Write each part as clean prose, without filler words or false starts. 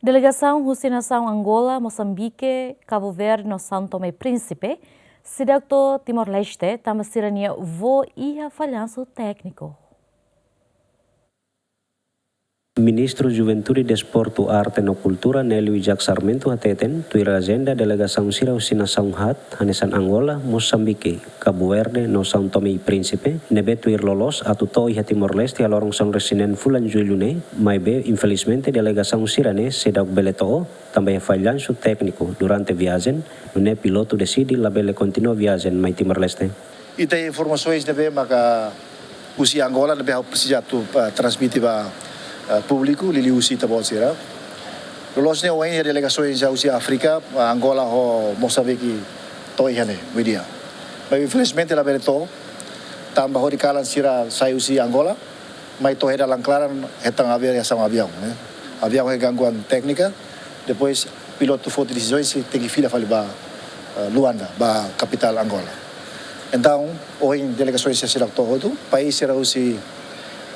Delegasaun husi nasaun Angola, Moçambique, Cabo-Verde, nasaun Tome E Príncipe, seidauk Timor-Leste, tama sira nia vo iha fallansu técnico. Ministro Juventude, Desporto, Arte e Cultura Nelio Jack Sarmento hateten tuira agenda delegação sira usinasaun hat hanesan Angola, Moçambique, Cabo-Verde, nasaun Tome E Príncipe, nebe tuir lolos atuto iha Timor-Leste alorong são resinen fulan julho ne, mas be infelizmente delegação sira ne seidauk beletoo também falhansu técnico durante viagem, no piloto decide labele continua viagem mai Timor-Leste. E tem informações também maka usi Angola nebe precisa tu transmitir para público lili usi tabol sira. Lolosnya oin delegações já usi África, Angola ho Moçambique toi hane media. Mas infelizmente la bereto tamba hori kalan sira sai usi Angola, mas to hera langklaran hetang avião ya sama avião, né? Avião é gangguan técnica, depois piloto foto decisões tem que fila ba Luanda, ba capital Angola. Então, oin delegações sira to país sira usi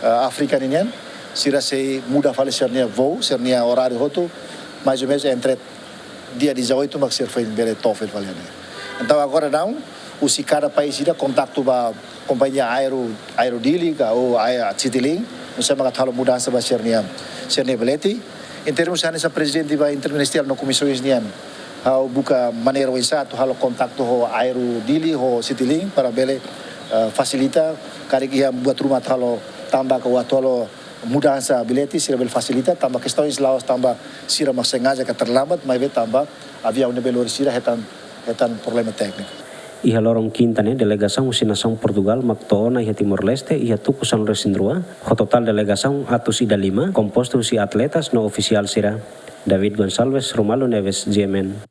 África nian sira sei muda fale sernia voo, sernia horário roto, mais ou menos entre dia 18 mas ser foi bere tofel fale. Então agora não, o se cada país ira contato ba companhia aerodílica ou a Citilink, não sei mas halo mudança ba sernia bilhete. Em termos de presidente ba interministerial no comissões nian, hau buka maneira wensato halo contato ho aerodílica ho Citilink para bele facilita kari ia buat rumah halo tambah ke watolo mudança bilhete sira bel facilita tambah questões laos tambah sira mas sengaja que terlambat mas tambah avião nebelor sira hetan problema técnico. Iha lorong quinta ne delegação usinasaun Portugal maktoona iha Timor-Leste iha tukusan resindrua, ho total delegação atus ida 5 composto si atletas no oficial sira. David Gonçalves, Romalo Neves, GMN.